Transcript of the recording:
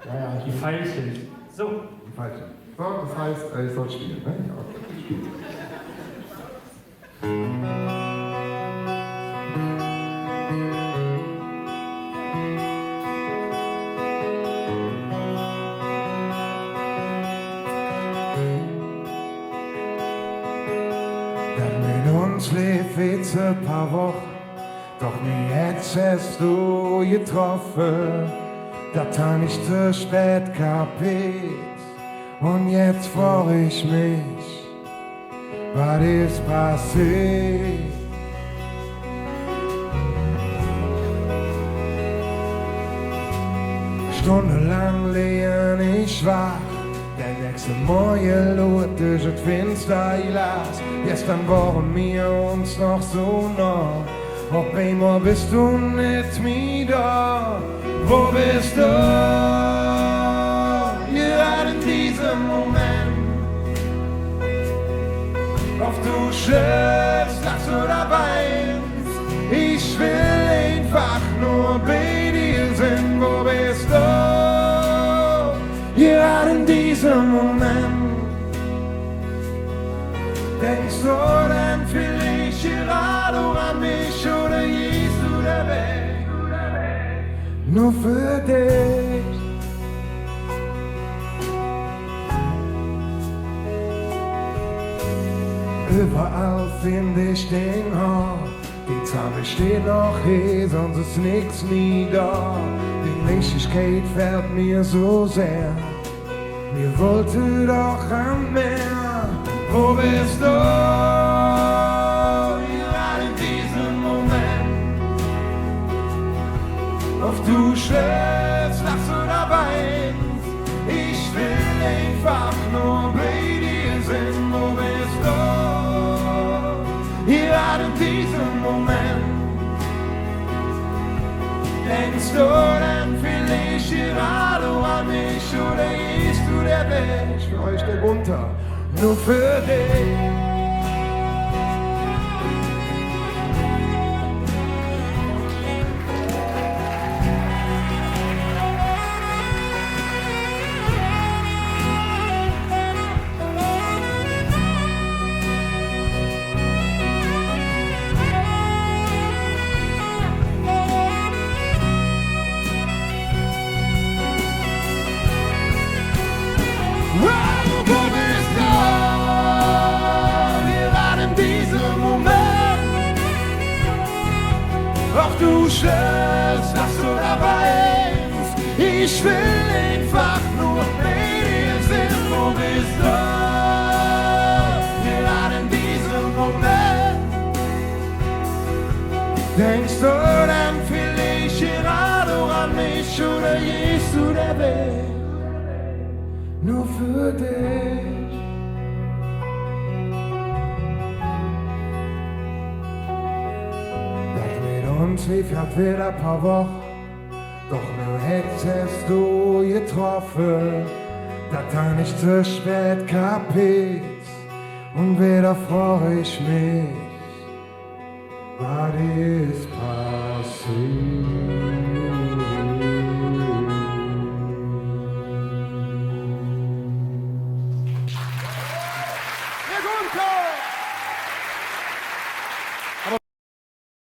Ja, die Pfeilchen. So. Die Pfeilchen. So, das heißt, ich soll spielen, ne? Ja, okay, spielen. Mit uns lebt jetzt ein paar Wochen, doch mir jetzt hast du getroffen. Das hab ich zu spät kapiert und jetzt frag ich mich, was ist passiert? Stundenlang lehn ich wach, der nächste Morgen lud durch das Fensterglas. Gestern waren wir uns noch so nah, auf einmal bist du nicht mehr da. Wo bist du? Gerade in diesem Moment. Ob du schläfst, lachst oder weinst, ich will einfach nur bei dir sein. Wo bist du? Gerade in diesem Moment. Denkst du denn vielleicht gerade an mich oder gehst du der Weg? Nur für dich. Überall find ich den Haar, die Zahme steht noch hier, sonst ist nix nie da. Die Leichtigkeit fällt mir so sehr, mir wollte doch am Meer. Wo bist du? Gerade in diesem Moment. Ob du schläfst, lachst oder weinst, ich will einfach nur bei dir sein. Wo bist du? Gerade in diesem Moment. Denkst du denn vielleicht gerade an mich oder gehst du der Weg? Für euch der runter, nur für dich. Ob du schläfst, lachst oder weinst, ich will einfach nur bei dir sein. Wo bist du? Gerade in diesem Moment. Denkst du dann vielleicht gerade an mich oder gehst du der Weg? Nur für dich. Uns lief ja wieder ein paar Wochen, doch nur jetzt hast du getroffen. Das hab ich zu spät kapiert und wieder frag ich mich, was ist passiert?